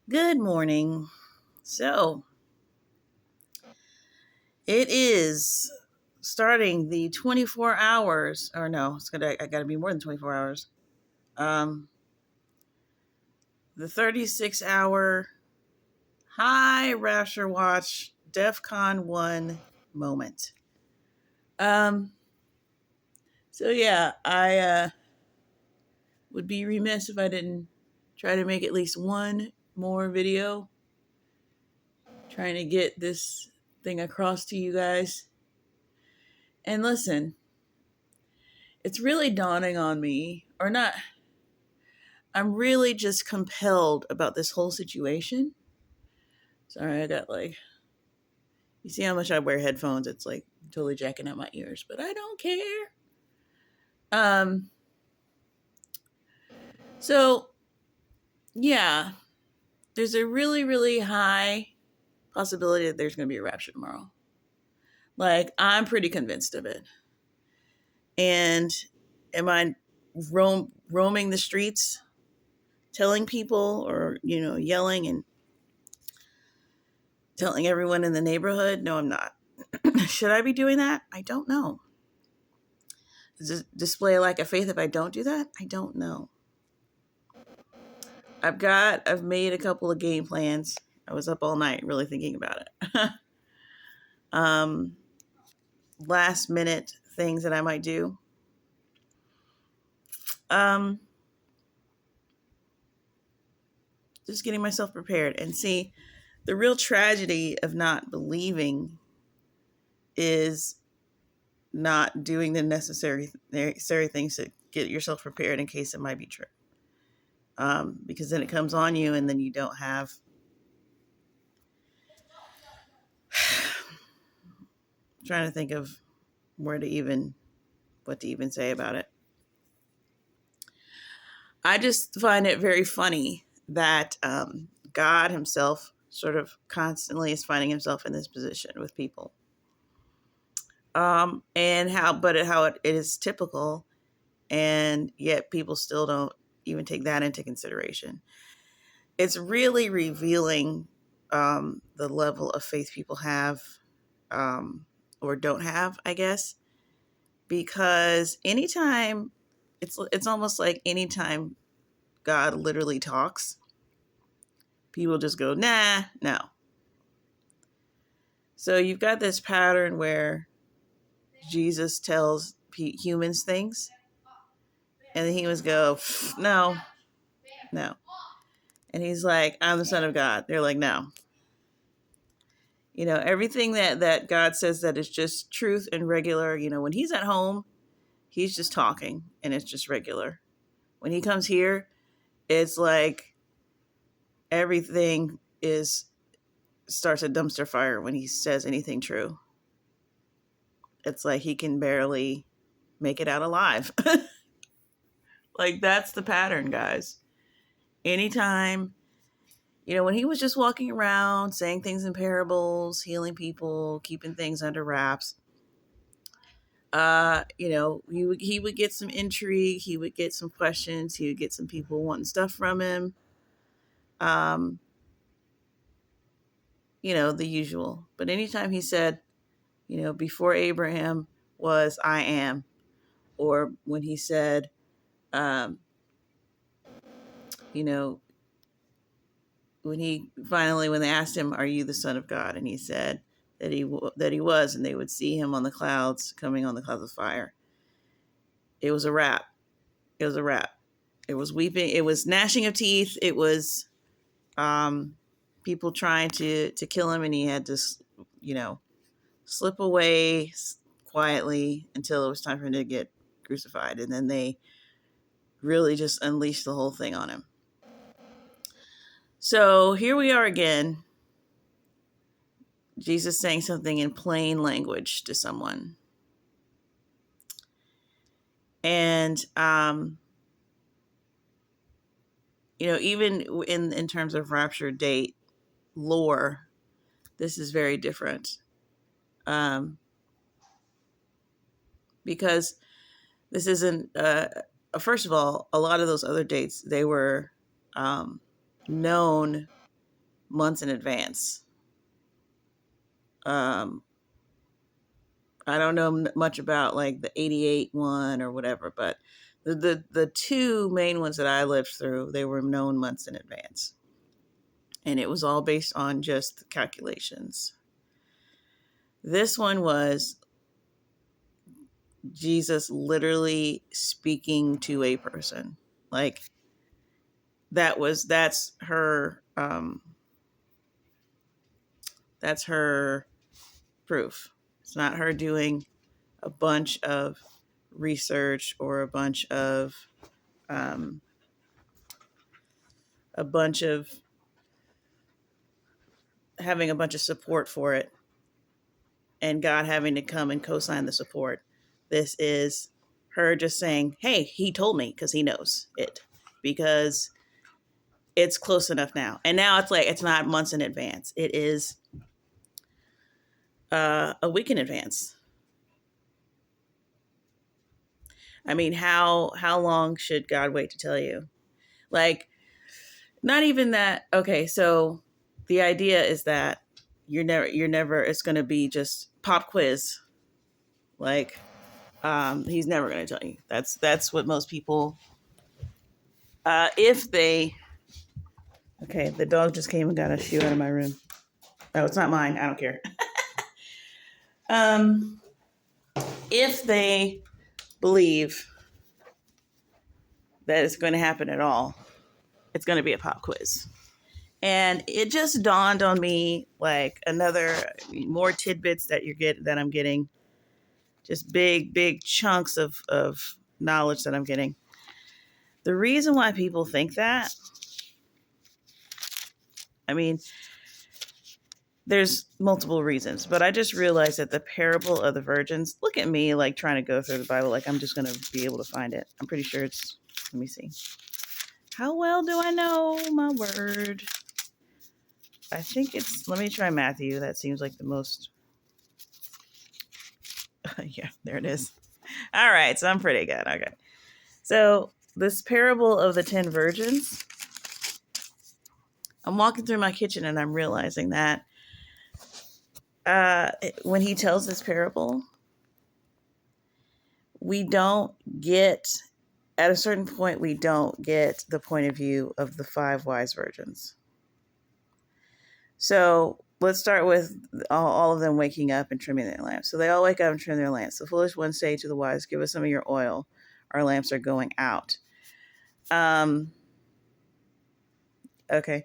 Good morning. So it is starting the 24 hours, or no, I gotta be more than 24 hours. Um, the 36-hour high Rapture Watch DEF CON 1 moment. Um, so yeah, I would be remiss if I didn't try to make at least one more video trying to get this thing across to you guys. And listen, it's really dawning on me, or not, I'm really just compelled about this whole situation. Sorry, I got you see how much I wear headphones? It's like totally jacking out my ears, but I don't care. Um, so yeah, there's a really, really high possibility that there's going to be a rapture tomorrow. Like, I'm pretty convinced of it. And am I roaming the streets telling people or, yelling and telling everyone in the neighborhood? No, I'm not. Should I be doing that? I don't know. Does it display a lack of faith if I don't do that? I don't know. I've made a couple of game plans. I was up all night really thinking about it. um, Last minute things that I might do. Um, just getting myself prepared. And see, the real tragedy of not believing is not doing the necessary things to get yourself prepared in case it might be true. Because then it comes on you and then you don't have trying to think of what to even say about it. I just find it very funny that God himself sort of constantly is finding himself in this position with people. And how it is typical, and yet people still don't even take that into consideration. It's really revealing the level of faith people have or don't have, I guess, because anytime it's almost like anytime God literally talks, people just go, nah, no. So you've got this pattern where Jesus tells humans things, and the humans go, no, no. And he's like, I'm the Son of God. They're like, no. Everything that God says that is just truth and regular, when he's at home, he's just talking and it's just regular. When he comes here, it's like everything starts a dumpster fire when he says anything true. It's like he can barely make it out alive. Like, that's the pattern, guys. Anytime, when he was just walking around saying things in parables, healing people, keeping things under wraps, he would get some intrigue, he would get some questions, he would get some people wanting stuff from him. um the usual. But anytime he said, before Abraham was, I am, or when he said, um you know when they asked him, are you the Son of God, and he said that he was, and they would see him on the clouds, coming on the clouds of fire, it was a wrap. It was a wrap. It was weeping, it was gnashing of teeth, it was people trying to kill him, and he had to slip away quietly until it was time for him to get crucified, and then they really just unleashed the whole thing on him. So here we are again, Jesus saying something in plain language to someone. And even in terms of rapture date lore, this is very different. Because this isn't first of all, a lot of those other dates, they were known months in advance. Um, I don't know much about like the 88 one or whatever, but the two main ones that I lived through, they were known months in advance. And it was all based on just calculations. This one was Jesus literally speaking to a person. Like that's her proof. It's not her doing a bunch of research or um, a bunch of having a bunch of support for it and God having to come and co-sign the support. This is her just saying, hey, he told me, because he knows it, because it's close enough now. And now it's like, it's not months in advance. It is a week in advance. I mean, how long should God wait to tell you? Like, not even that. Okay, so the idea is that you're never, it's going to be just pop quiz. Like, he's never going to tell you. That's what most people, if they, okay, the dog just came and got a shoe out of my room. Oh, it's not mine. I don't care. um, if they believe that it's going to happen at all, it's going to be a pop quiz. And it just dawned on me, like, more tidbits that I'm getting, just big chunks of knowledge that I'm getting. The reason why people think that, I mean, there's multiple reasons, but I just realized that the parable of the virgins, look at me like trying to go through the Bible like I'm just going to be able to find it. I'm pretty sure it's, let me see. How well do I know my word? I think it's, let me try Matthew. That seems like the most, yeah, there it is. All right, so I'm pretty good. Okay. So this parable of the 10 virgins, I'm walking through my kitchen and I'm realizing that when he tells this parable, we don't get, at a certain point, we don't get the point of view of the 5 wise virgins. So let's start with all of them waking up and trimming their lamps. So they all wake up and trim their lamps. The foolish ones say to the wise, give us some of your oil. Our lamps are going out. Okay.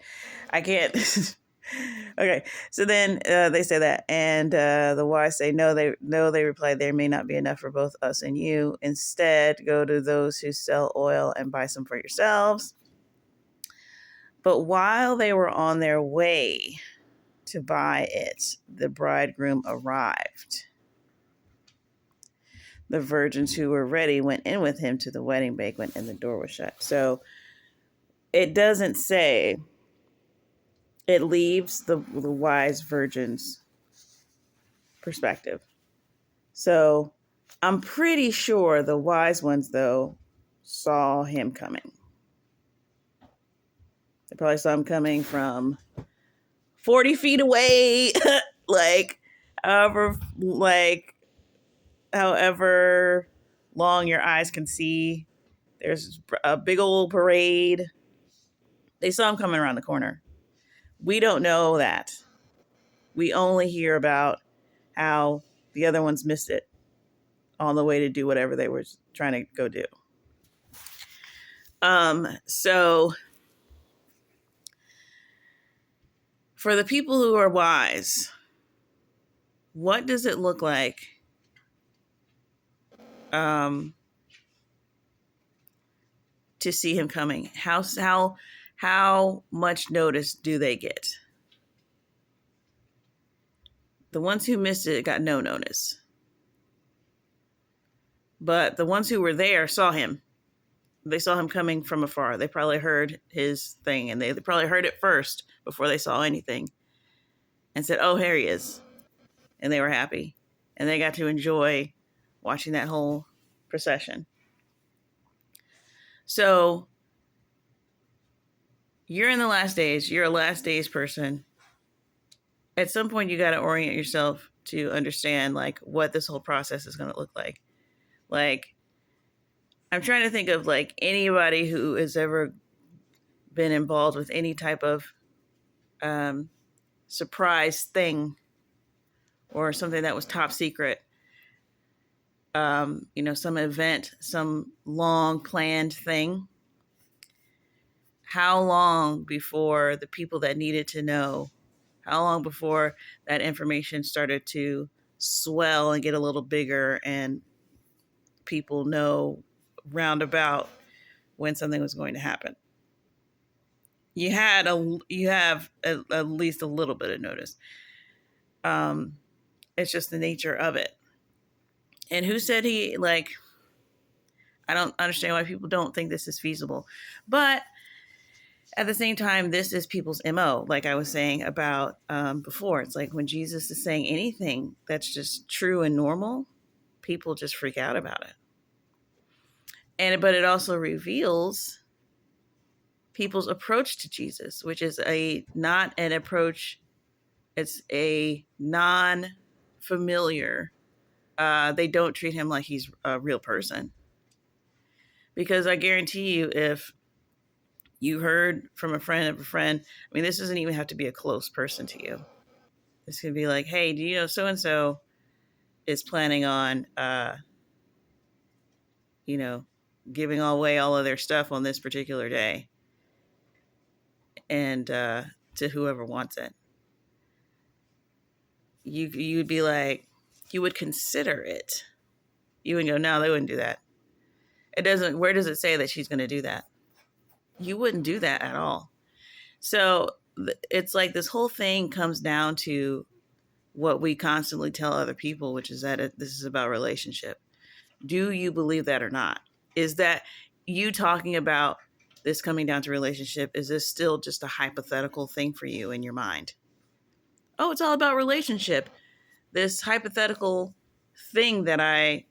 I can't. Okay. So then they say that. And the wise say, no, they reply, there may not be enough for both us and you. Instead, go to those who sell oil and buy some for yourselves. But while they were on their way to buy it, the bridegroom arrived. The virgins who were ready went in with him to the wedding banquet, and the door was shut. So it doesn't say, it leaves the wise virgins' perspective. So I'm pretty sure the wise ones, though, saw him coming. They probably saw him coming from 40 feet away, like however long your eyes can see. There's a big old parade. They saw him coming around the corner. We don't know that. We only hear about how the other ones missed it on the way to do whatever they were trying to go do. So for the people who are wise, what does it look like to see him coming? How much notice do they get? The ones who missed it got no notice. But the ones who were there saw him. They saw him coming from afar. They probably heard his thing, and they probably heard it first before they saw anything and said, oh, here he is. And they were happy. And they got to enjoy watching that whole procession. So You're in the last days. You're a last days person. At some point, you got to orient yourself to understand like what this whole process is going to look like. Like, I'm trying to think of like anybody who has ever been involved with any type of um, surprise thing or something that was top secret. Some event, some long planned thing. How long before the people that needed to know, how long before that information started to swell and get a little bigger and people know roundabout when something was going to happen? You have at least a little bit of notice. It's just the nature of it. And who said I don't understand why people don't think this is feasible. But at the same time, this is people's MO, like I was saying about before. It's like when Jesus is saying anything that's just true and normal, people just freak out about it. But it also reveals people's approach to Jesus, which is not an approach, it's a non-familiar. They don't treat him like he's a real person. Because I guarantee you, if you heard from a friend of a friend, I mean, this doesn't even have to be a close person to you. This could be like, hey, do you know so and so is planning on, you know, giving away all of their stuff on this particular day, and to whoever wants it. You'd be like, you would consider it. You would go, no, they wouldn't do that. It doesn't. Where does it say that she's going to do that? You wouldn't do that at all. So it's like this whole thing comes down to what we constantly tell other people, which is that this is about relationship. Do you believe that or not? Is that you talking about this coming down to relationship? Is this still just a hypothetical thing for you in your mind? Oh, it's all about relationship. This hypothetical thing that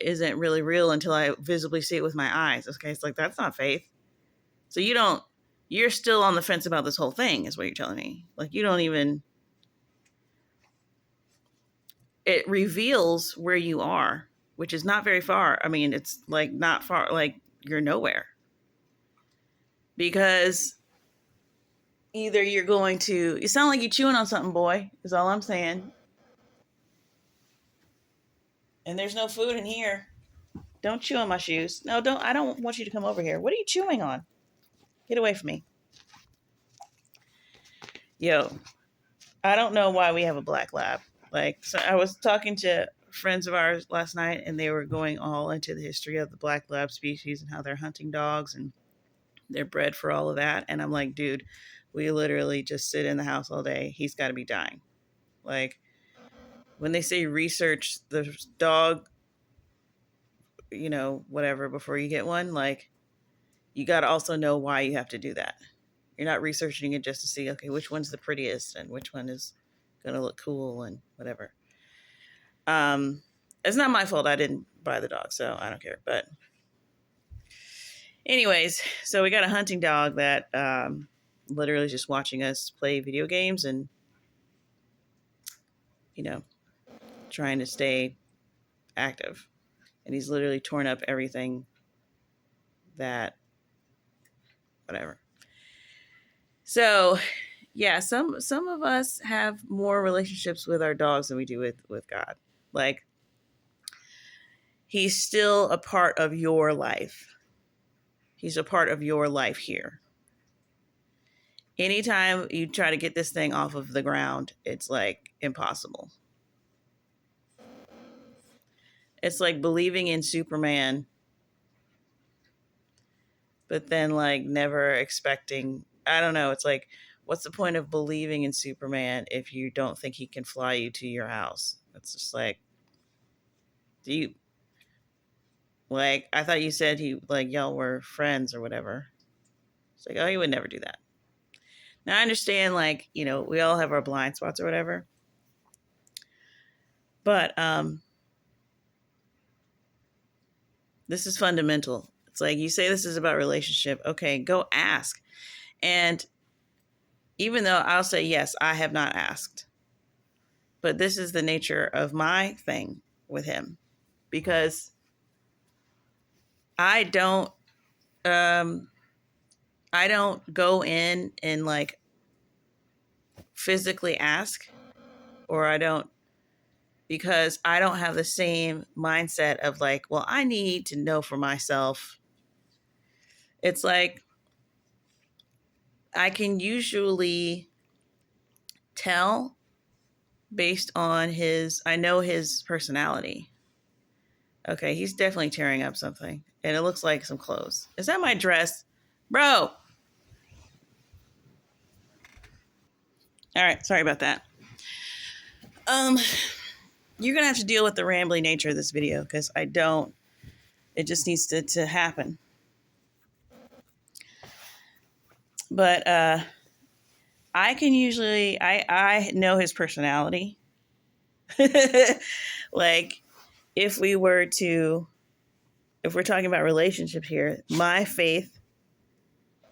isn't really real until I visibly see it with my eyes. Okay, it's like that's not faith. So you're still on the fence about this whole thing, is what you're telling me. Like you don't even. It reveals where you are, which is not very far. I mean, it's like not far, like you're nowhere. Because either you're going to, you sound like you're chewing on something, boy, is all I'm saying. And there's no food in here. Don't chew on my shoes. No, don't. I don't want you to come over here. What are you chewing on? Get away from me. Yo, I don't know why we have a black lab. Like, so I was talking to friends of ours last night, and they were going all into the history of the black lab species and how they're hunting dogs and they're bred for all of that. And I'm like, dude, we literally just sit in the house all day. He's got to be dying. Like, when they say research the dog, whatever, before you get one, like, you got to also know why you have to do that. You're not researching it just to see, okay, which one's the prettiest and which one is going to look cool and whatever. It's not my fault I didn't buy the dog, so I don't care. But anyways, so we got a hunting dog that literally is just watching us play video games and, trying to stay active. And he's literally torn up everything that, whatever. So, yeah, some of us have more relationships with our dogs than we do with God. Like, he's still a part of your life. He's a part of your life here. Anytime you try to get this thing off of the ground, it's like impossible. It's like believing in Superman, but then like never expecting, I don't know, it's like, what's the point of believing in Superman if you don't think he can fly you to your house? It's just like, I thought you said y'all were friends or whatever. It's like, oh, he would never do that. Now I understand, we all have our blind spots or whatever. But this is fundamental. It's like, you say this is about relationship. Okay, go ask. And even though I'll say, yes, I have not asked, but this is the nature of my thing with him, because I don't, I don't go in and like physically ask, or I don't, because I don't have the same mindset of like, well, I need to know for myself. It's like, I can usually tell based on I know his personality. Okay, he's definitely tearing up something, and it looks like some clothes. Is that my dress? Bro! All right, sorry about that. You're gonna have to deal with the rambling nature of this video, because it just needs to happen. But I can usually, I know his personality. Like, if we're talking about relationships here, my faith,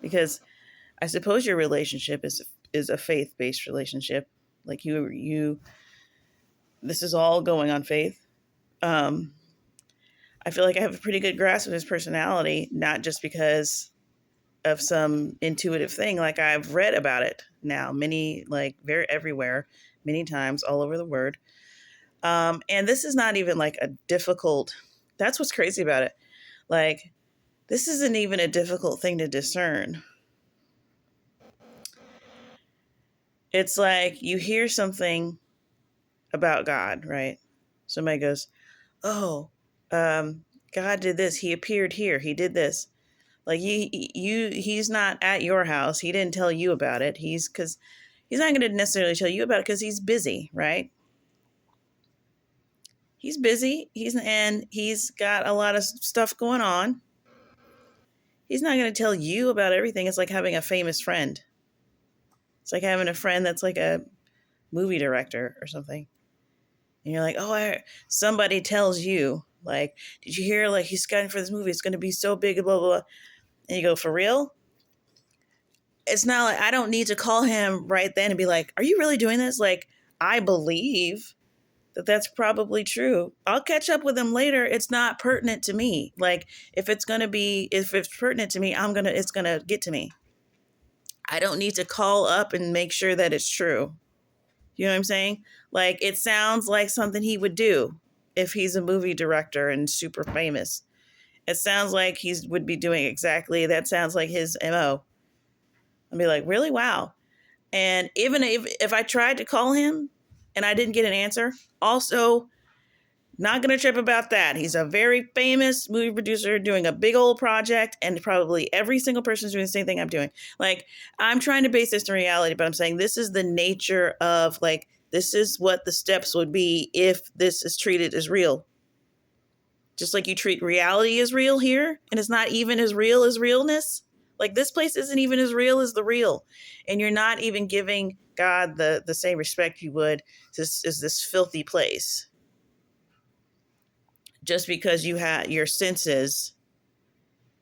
because I suppose your relationship is a faith-based relationship. Like this is all going on faith. I feel like I have a pretty good grasp of his personality, not just because of some intuitive thing. Like, I've read about it now, very everywhere, many times, all over the word. And this is not even like a difficult, that's what's crazy about it. Like, this isn't even a difficult thing to discern. It's like you hear something about God, right? Somebody goes, oh, God did this. He appeared here. He did this. Like, he's not at your house. He didn't tell you about it. Because he's not going to necessarily tell you about it because he's busy, right? He's busy. He's got a lot of stuff going on. He's not going to tell you about everything. It's like having a famous friend. It's like having a friend that's like a movie director or something. And you're like, oh, somebody tells you, like, did you hear, like, he's scouting for this movie? It's going to be so big, blah, blah, blah. And you go, for real? It's not like I don't need to call him right then and be like, are you really doing this? Like, I believe that that's probably true. I'll catch up with him later. It's not pertinent to me. Like, if it's pertinent to me, it's going to get to me. I don't need to call up and make sure that it's true. You know what I'm saying? Like, it sounds like something he would do if he's a movie director and super famous. It sounds like would be doing exactly, that sounds like his MO. I'd be like, really? Wow. And even if I tried to call him and I didn't get an answer, also not going to trip about that. He's a very famous movie producer doing a big old project, and probably every single person is doing the same thing I'm doing. Like, I'm trying to base this in reality, but I'm saying this is the nature of, like, this is what the steps would be if this is treated as real. Just like you treat reality as real here, and it's not even as real as realness. Like, this place isn't even as real as the real. And you're not even giving God the same respect you would to this filthy place. Just because your senses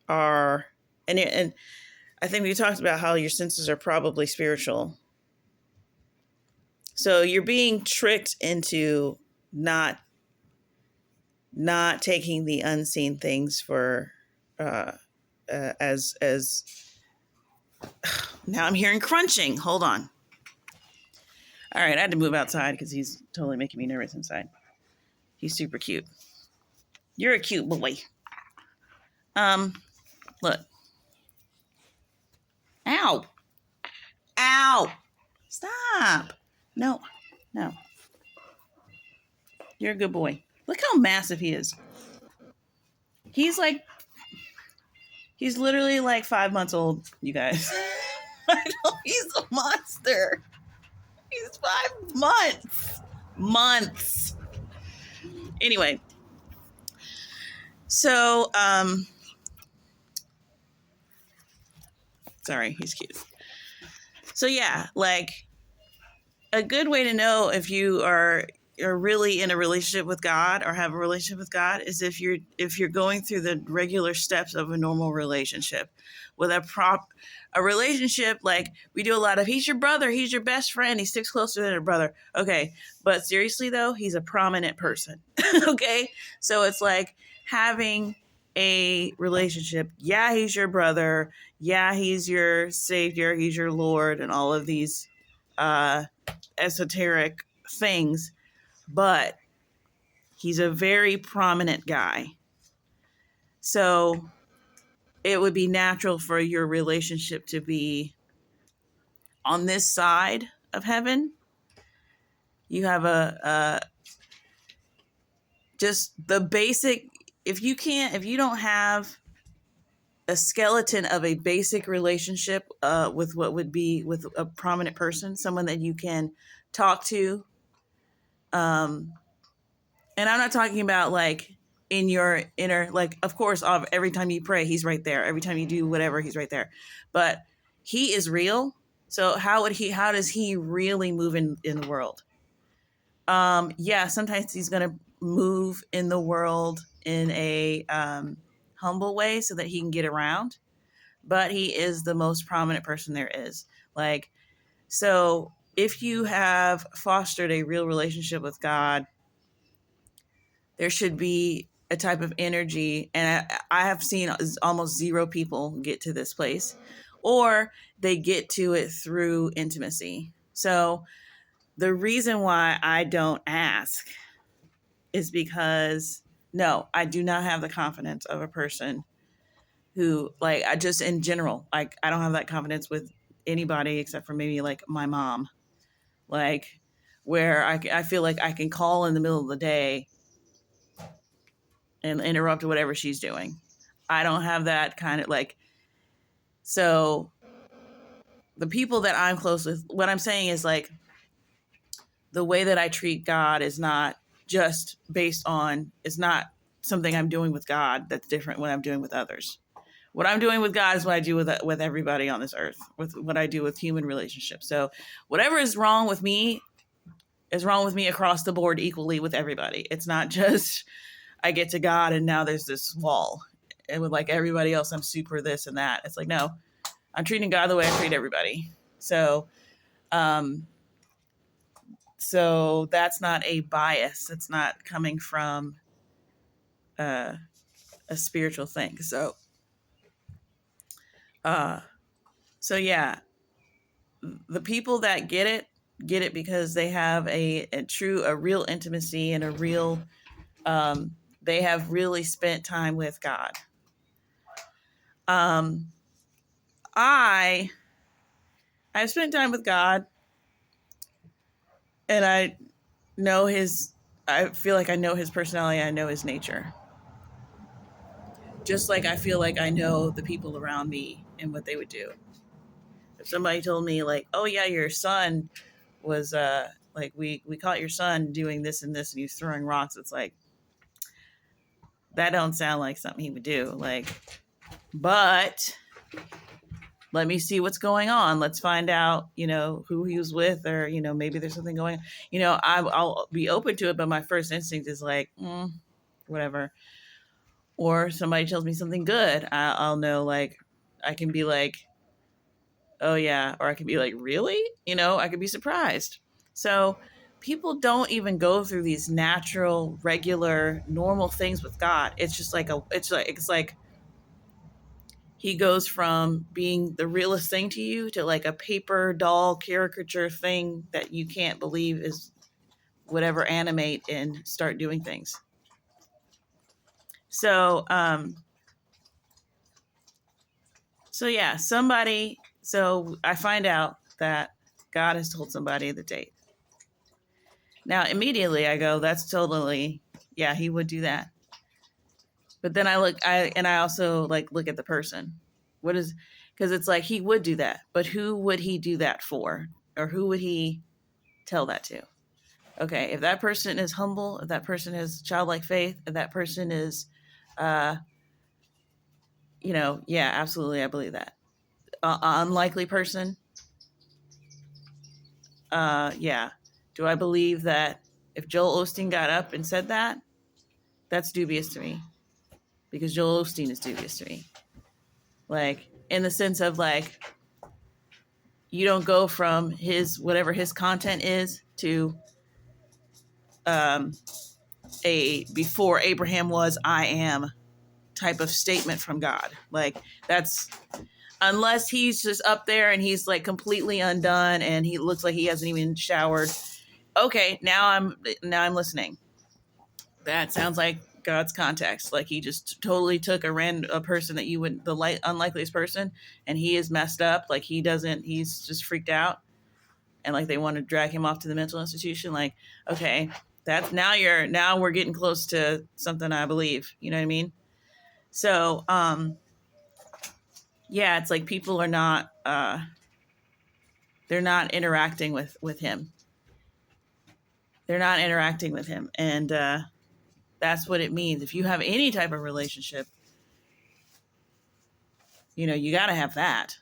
are, and I think we talked about how your senses are probably spiritual. So you're being tricked into not taking the unseen things for as now I'm hearing crunching. Hold on. All right, I had to move outside because he's totally making me nervous inside. He's super cute. You're a cute boy. Look. Ow. Ow. Stop. No. You're a good boy. Look how massive he is. He's literally like 5 months old, you guys. I know, he's a monster. He's 5 months. Months. Anyway. So, sorry, he's cute. So yeah, like, a good way to know if you are are really in a relationship with God or have a relationship with God is if you're going through the regular steps of a normal relationship with a relationship. Like, we do a lot of, he's your brother, he's your best friend, he sticks closer than a brother. Okay, but seriously though, he's a prominent person. Okay, so it's like having a relationship. Yeah, he's your brother. Yeah, he's your savior, he's your Lord, and all of these esoteric things, but he's a very prominent guy. So it would be natural for your relationship to be on this side of heaven. You have just the basic, if you don't have a skeleton of a basic relationship with what would be with a prominent person, someone that you can talk to, and I'm not talking about like in your inner, like, of course, every time you pray, he's right there. Every time you do whatever, he's right there. But he is real. So how does he really move in the world? Yeah, sometimes he's going to move in the world in a humble way so that he can get around. But he is the most prominent person there is. Like, so if you have fostered a real relationship with God, there should be a type of energy. And I have seen almost zero people get to this place, or they get to it through intimacy. So the reason why I don't ask is because, no, I do not have the confidence of a person who, like, I just, in general, like, I don't have that confidence with anybody except for maybe like my mom, like, where I feel like I can call in the middle of the day and interrupt whatever she's doing. I don't have that kind of, like, so the people that I'm close with, what I'm saying is, like, the way that I treat God is not just based on, it's not something I'm doing with God that's different what I'm doing with others. What I'm doing with God is what I do with everybody on this earth, with what I do with human relationships. So whatever is wrong with me is wrong with me across the board equally with everybody. It's not just I get to God and now there's this wall. And with like everybody else, I'm super this and that. It's like, no, I'm treating God the way I treat everybody. So, so that's not a bias. It's not coming from a spiritual thing. So, yeah, the people that get it because they have a real intimacy and a real, they have really spent time with God. I've spent time with God, and I feel like I know his personality. I know his nature. Just like I feel like I know the people around me and what they would do. If somebody told me like, oh yeah, your son was, like, we caught your son doing this and this and he was throwing rocks. It's like, that don't sound like something he would do. Like, but let me see what's going on. Let's find out, who he was with, or, maybe there's something going on. I'll be open to it, but my first instinct is like, whatever. Or somebody tells me something good, I'll know, like, I can be like, oh yeah, or I can be like, really? I could be surprised. So people don't even go through these natural, regular, normal things with God. It's just like it's like he goes from being the realest thing to you to like a paper doll caricature thing that you can't believe is whatever, animate and start doing things. So, yeah, so I find out that God has told somebody the date. Now, immediately I go, that's totally, yeah, he would do that. But then I also like look at the person. Because it's like, he would do that, but who would he do that for? Or who would he tell that to? Okay, if that person is humble, if that person has childlike faith, if that person is, yeah, absolutely, I believe that. Unlikely person, yeah. Do I believe that if Joel Osteen got up and said that, that's dubious to me, because Joel Osteen is dubious to me. Like, in the sense of like, you don't go from his, whatever his content is, to a before Abraham was, I am type of statement from God. Like, that's, unless he's just up there and he's like completely undone and he looks like he hasn't even showered. Okay, now I'm listening. That sounds like God's context. Like, he just totally took a person that you would, the unlikeliest person, and he is messed up. Like, he's just freaked out, and like they want to drag him off to the mental institution. Like, okay, that's now we're getting close to something I believe. You know what I mean? So, yeah, it's like people are not, they're not interacting with him. They're not interacting with him. And that's what it means. If you have any type of relationship, you got to have that.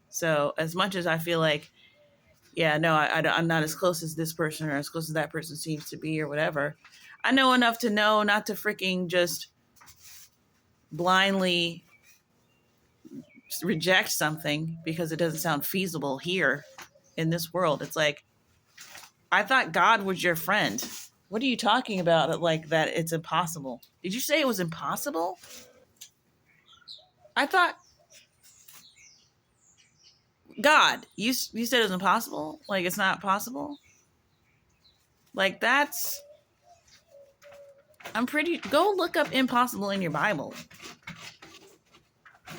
So as much as I feel like, yeah, no, I'm not as close as this person or as close as that person seems to be or whatever, I know enough to know not to freaking just blindly reject something because it doesn't sound feasible here in this world. It's like, I thought God was your friend. What are you talking about? Like, that it's impossible. Did you say it was impossible? I thought, God, you said it was impossible? Like, it's not possible? Like, go look up impossible in your Bible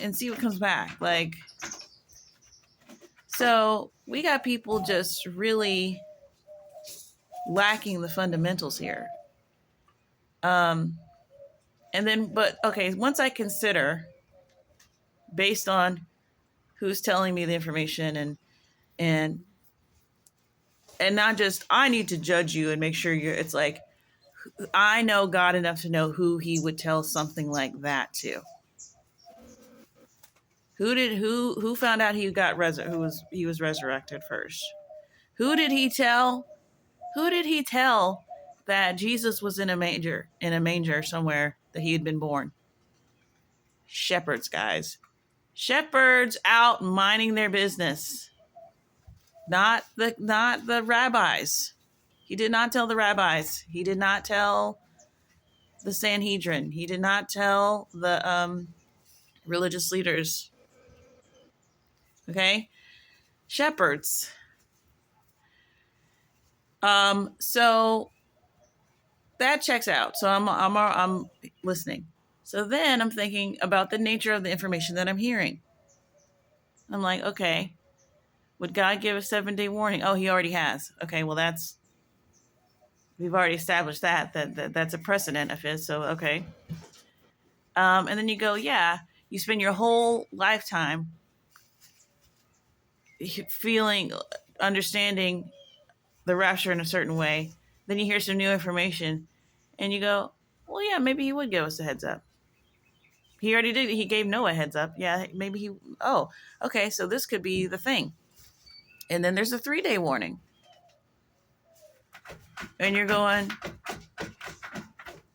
and see what comes back. Like, so we got people just really lacking the fundamentals here. And then, but okay, once I consider, based on who's telling me the information, and not just, I need to judge you and make sure it's like, I know God enough to know who he would tell something like that to. Who found out he was resurrected first? Who did he tell that Jesus was in a manger somewhere, that he had been born? Shepherds, guys. Shepherds out minding their business. Not the rabbis. He did not tell the rabbis. He did not tell the Sanhedrin. He did not tell the religious leaders. Okay? Shepherds. So that checks out. So I'm listening. So then I'm thinking about the nature of the information that I'm hearing. I'm like, okay, would God give a 7-day warning? Oh, he already has. Okay, well, we've already established that's a precedent of his. So, okay. And then you go, yeah, you spend your whole lifetime understanding the rapture in a certain way. Then you hear some new information and you go, well, yeah, maybe he would give us a heads up. He already did. He gave Noah a heads up. Yeah, maybe okay, so this could be the thing. And then there's a 3-day warning. And you're going,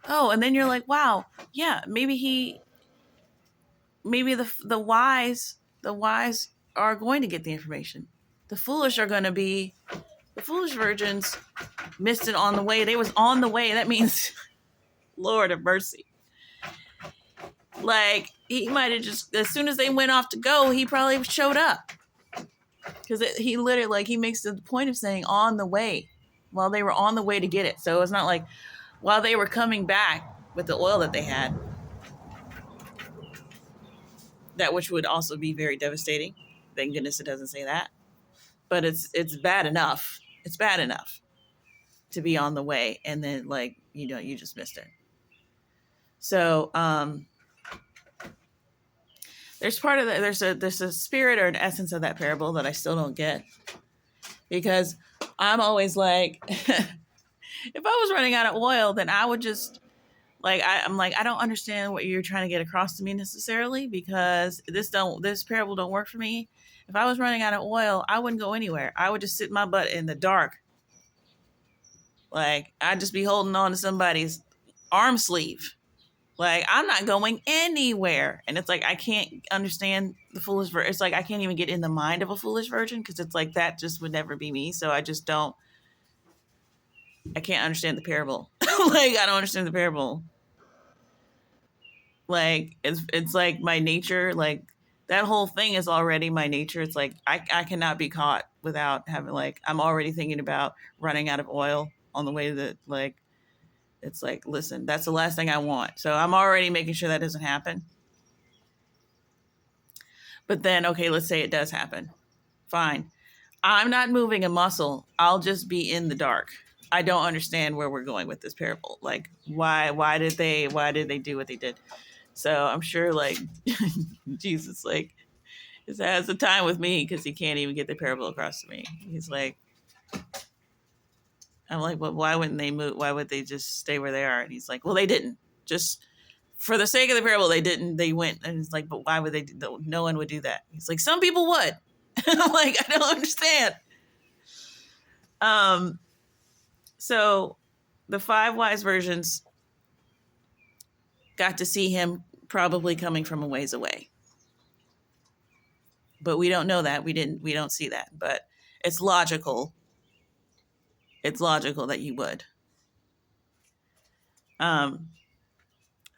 oh, and then you're like, wow, yeah, maybe the wise are going to get the information. The foolish virgins missed it on the way. They was on the way. That means, Lord of mercy. Like, he might have just, as soon as they went off to go, he probably showed up. Because he literally, like, he makes the point of saying on the way, while they were on the way to get it. So it's not like while they were coming back with the oil that they had, that which would also be very devastating. Thank goodness it doesn't say that. But it's bad enough. It's bad enough to be on the way and then, like, you just missed it. So there's part of that. There's a spirit or an essence of that parable that I still don't get, because I'm always like, if I was running out of oil, then I would just, like, I'm like, I don't understand what you're trying to get across to me necessarily, because this parable don't work for me. If I was running out of oil, I wouldn't go anywhere. I would just sit my butt in the dark Like, I'd just be holding on to somebody's arm sleeve. Like, I'm not going anywhere. And it's like, I can't understand the foolish virgin. It's like, I can't even get in the mind of a foolish virgin, because it's like, that just would never be me. So I just don't, I can't understand the parable. Like, I don't understand the parable. Like, it's like my nature. Like, that whole thing is already my nature. It's like, I cannot be caught without having, like, I'm already thinking about running out of oil on the way to the, like, it's like, listen, that's the last thing I want. So I'm already making sure that doesn't happen. But then, okay, let's say it does happen. Fine. I'm not moving a muscle. I'll just be in the dark. I don't understand where we're going with this parable. Like, why did they do what they did? So I'm sure, like, Jesus, like, has a time with me, because he can't even get the parable across to me. He's like, I'm like, well, why wouldn't they move? Why would they just stay where they are? And he's like, well, they didn't. Just for the sake of the parable, they didn't. They went. And it's like, but why would they? No one would do that. He's like, some people would. I'm like, I don't understand. So the 5 wise virgins got to see him probably coming from a ways away. But we don't know that. We don't see that. But it's logical. It's logical that you would.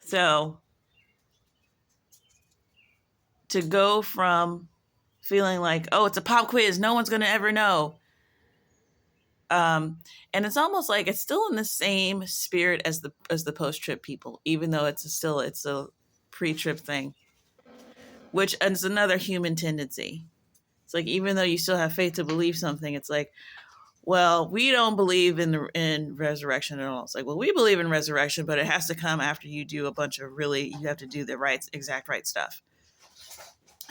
So to go from feeling like, oh, it's a pop quiz, no one's going to ever know. And it's almost like it's still in the same spirit as the post-trip people, even though it's a pre-trip thing, which is another human tendency. It's like, even though you still have faith to believe something, it's like, well, we don't believe in resurrection at all. It's like, well, we believe in resurrection, but it has to come after you do a bunch of you have to do the exact right stuff.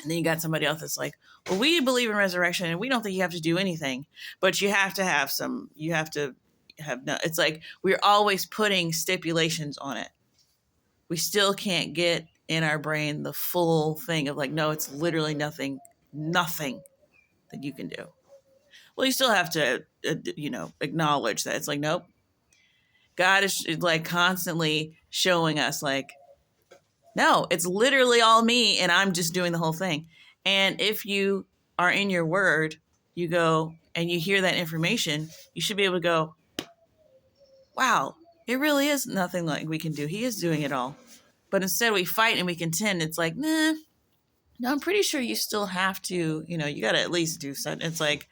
And then you got somebody else that's like, well, we believe in resurrection and we don't think you have to do anything, but you have to have it's like, we're always putting stipulations on it. We still can't get in our brain the full thing of like, no, it's literally nothing that you can do. Well, you still have to, acknowledge that it's like, nope. God is like constantly showing us like, no, it's literally all me and I'm just doing the whole thing. And if you are in your word, you go and you hear that information, you should be able to go, wow, it really is nothing like we can do. He is doing it all. But instead we fight and we contend. It's like, nah, no, I'm pretty sure you still have to, you got to at least do something. It's like,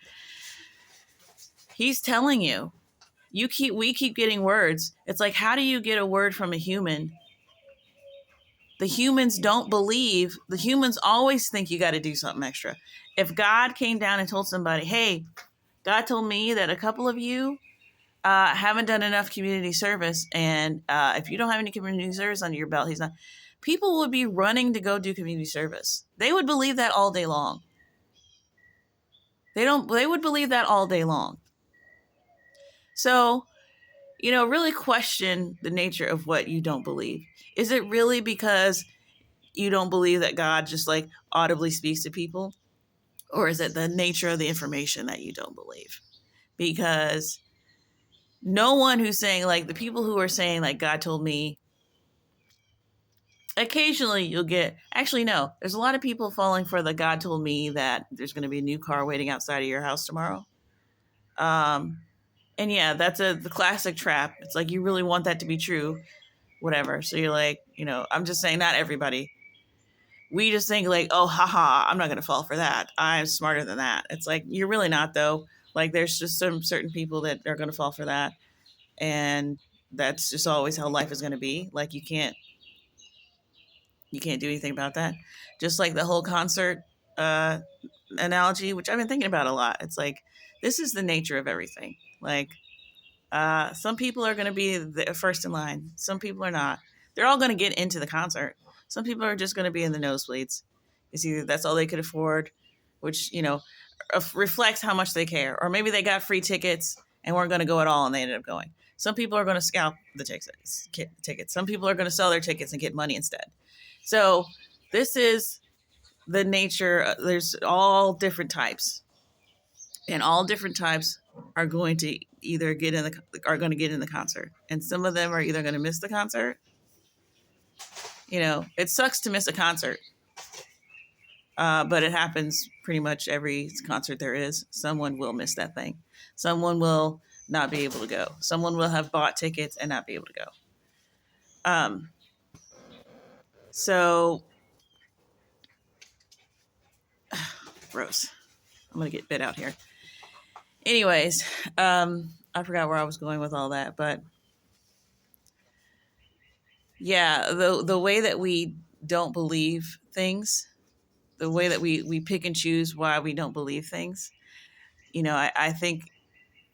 he's telling you, we keep getting words. It's like, how do you get a word from a human? The humans don't believe. The humans always think you got to do something extra. If God came down and told somebody, hey, God told me that a couple of you haven't done enough community service. And if you don't have any community service under your belt, people would be running to go do community service. They would believe that all day long. They would believe that all day long. So, really question the nature of what you don't believe. Is it really because you don't believe that God just like audibly speaks to people? Or is it the nature of the information that you don't believe? Because no one who's saying, like, the people who are saying, like, God told me, occasionally you'll get, actually, no, there's a lot of people falling for the God told me that there's going to be a new car waiting outside of your house tomorrow. And yeah, that's the classic trap. It's like, you really want that to be true, whatever. So you're like, I'm just saying, not everybody. We just think like, oh, haha, I'm not going to fall for that. I'm smarter than that. It's like, you're really not, though. Like, there's just some certain people that are going to fall for that. And that's just always how life is going to be. Like, you can't do anything about that. Just like the whole concert analogy, which I've been thinking about a lot. It's like, this is the nature of everything. Like, some people are going to be the first in line. Some people are not. They're all going to get into the concert. Some people are just going to be in the nosebleeds. It's either that's all they could afford, which, reflects how much they care. Or maybe they got free tickets and weren't going to go at all and they ended up going. Some people are going to scalp the tickets. Some people are going to sell their tickets and get money instead. So this is the nature. There's all different types. and all different types are going to either get in the concert, and some of them are either going to miss the concert. It sucks to miss a concert, but it happens pretty much every concert there is. Someone will miss that thing. Someone will not be able to go. Someone will have bought tickets and not be able to go. Um, so gross. I'm gonna get bit out here. Anyways, I forgot where I was going with all that, but yeah, the way that we don't believe things, the way that we pick and choose why we don't believe things, I think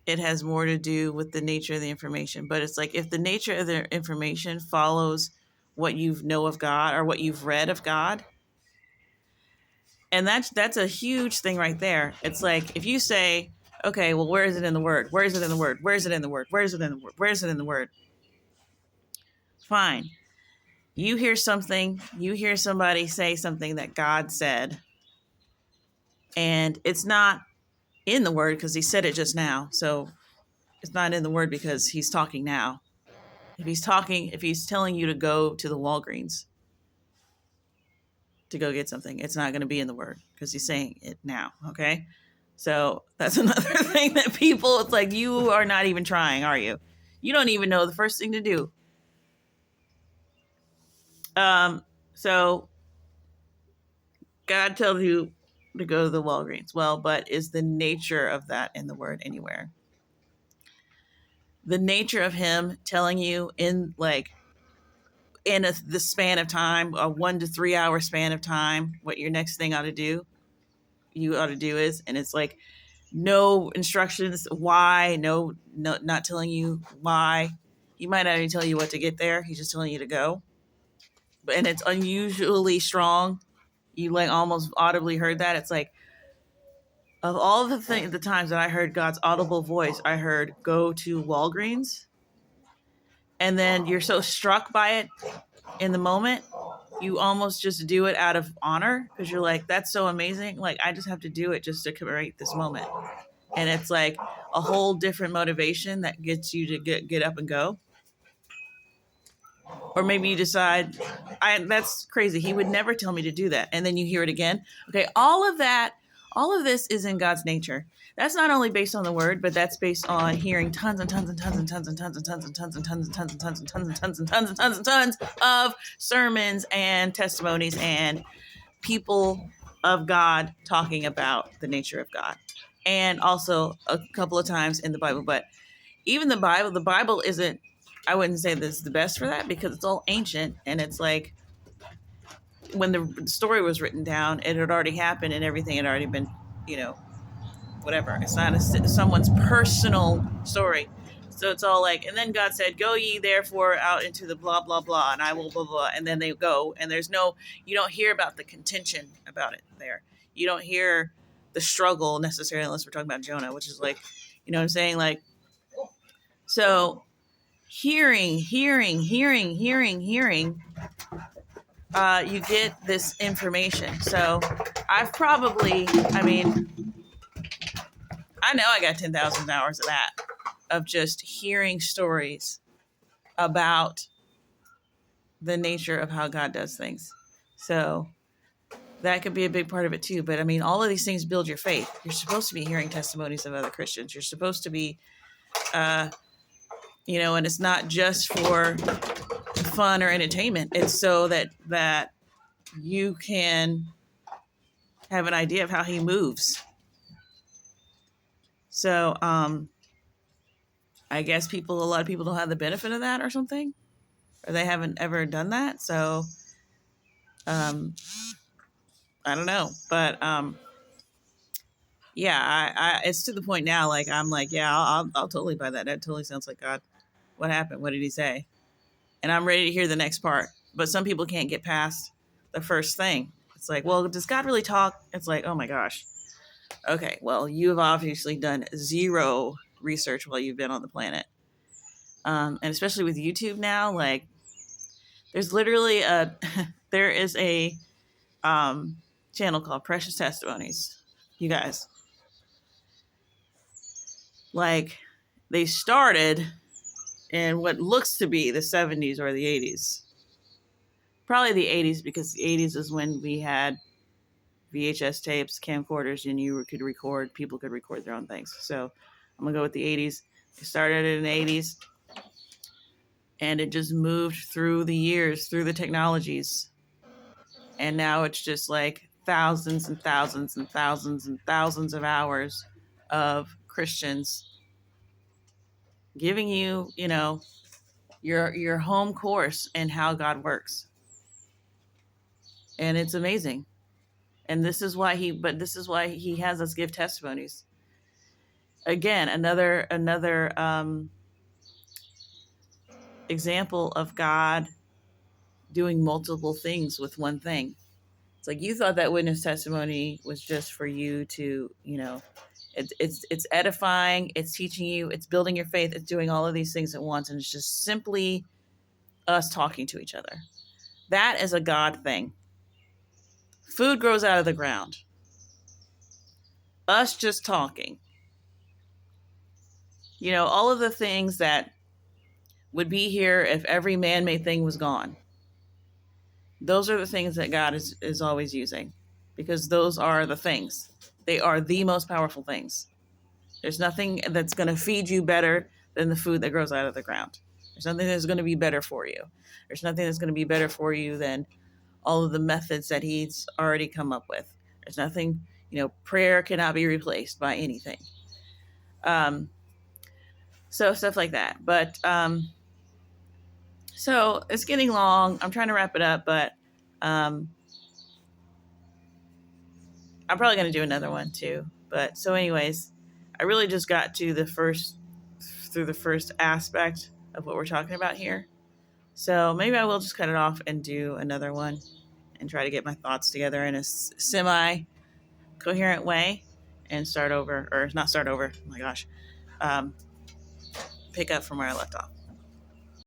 it has more to do with the nature of the information. But it's like if the nature of the information follows what you know of God or what you've read of God, and that's a huge thing right there. It's like if you say, okay, well, where is it in the Word? Where is it in the Word? Where is it in the Word? Where is it in the Word? Where is it in the Word? Fine. You hear something, you hear somebody say something that God said, and it's not in the Word because he said it just now. So it's not in the Word because he's talking now. If he's telling you to go to the Walgreens to go get something, it's not going to be in the Word because he's saying it now. Okay. So that's another thing that people, it's like, you are not even trying, are you? You don't even know the first thing to do. So God tells you to go to the Walgreens. Well, but is the nature of that in the Word anywhere? The nature of him telling you in the span of time, a 1 to 3 hour span of time, what your next thing you ought to do is, and it's like no instructions why, no, not telling you why. He might not even tell you what to get there. He's just telling you to go. And it's unusually strong. You like almost audibly heard that. It's like, of all the times that I heard God's audible voice, I heard go to Walgreens. And then you're so struck by it in the moment, you almost just do it out of honor because you're like, that's so amazing. Like, I just have to do it just to commemorate this moment. And it's like a whole different motivation that gets you to get up and go. Or maybe you decide, that's crazy. He would never tell me to do that. And then you hear it again. Okay, all of this is in God's nature. That's not only based on the Word, but that's based on hearing tons and tons and tons and tons and tons and tons and tons and tons and tons and tons and tons and tons and tons and tons and tons of sermons and testimonies and people of God talking about the nature of God. And also a couple of times in the Bible. But even the Bible isn't, I wouldn't say this is the best for that because it's all ancient, and it's like when the story was written down, it had already happened and everything had already been, whatever. It's not someone's personal story. So it's all like, and then God said, go ye therefore out into the blah, blah, blah, and I will blah, blah. And then they go, and you don't hear about the contention about it there. You don't hear the struggle necessarily unless we're talking about Jonah, which is like, you know what I'm saying? Like, so hearing, you get this information. So I know I got 10,000 hours of that, of just hearing stories about the nature of how God does things. So that could be a big part of it too. But I mean, all of these things build your faith. You're supposed to be hearing testimonies of other Christians. You're supposed to be, and it's not just for fun or entertainment. It's so that you can have an idea of how he moves. So, I guess a lot of people don't have the benefit of that or something, or they haven't ever done that. So, I don't know, but, yeah, I it's to the point now, like, I'm like, yeah, I'll totally buy that. That totally sounds like God. What happened? What did he say? And I'm ready to hear the next part. But some people can't get past the first thing. It's like, well, does God really talk? It's like, oh my gosh. Okay, well, you have obviously done zero research while you've been on the planet. And especially with YouTube now, like, there's literally there is a channel called Precious Testimonies. You guys, Like, they started in what looks to be the 70s or the 80s. Probably the 80s, because the 80s is when we had VHS tapes, camcorders, and people could record their own things. So I'm going to go with the 80s. It started in the 80s, and it just moved through the years, through the technologies. And now it's just like thousands and thousands and thousands and thousands of hours of Christians giving you, your home course in how God works. And it's amazing. And this is why he has us give testimonies. Again, another example of God doing multiple things with one thing. It's like, you thought that witness testimony was just for you to, it's edifying, it's teaching you, it's building your faith, it's doing all of these things at once, and it's just simply us talking to each other. That is a God thing. Food grows out of the ground. Us just talking. All of the things that would be here if every man-made thing was gone. Those are the things that God is always using, because those are the things. They are the most powerful things. There's nothing that's going to feed you better than the food that grows out of the ground. There's nothing that's going to be better for you. There's nothing that's going to be better for you than all of the methods that he's already come up with. There's nothing, prayer cannot be replaced by anything. So stuff like that. But so it's getting long. I'm trying to wrap it up, but I'm probably going to do another one too. But so anyways, I really just got to the first aspect of what we're talking about here. So maybe I will just cut it off and do another one and try to get my thoughts together in a semi-coherent way and start over, or not start over, oh my gosh, pick up from where I left off.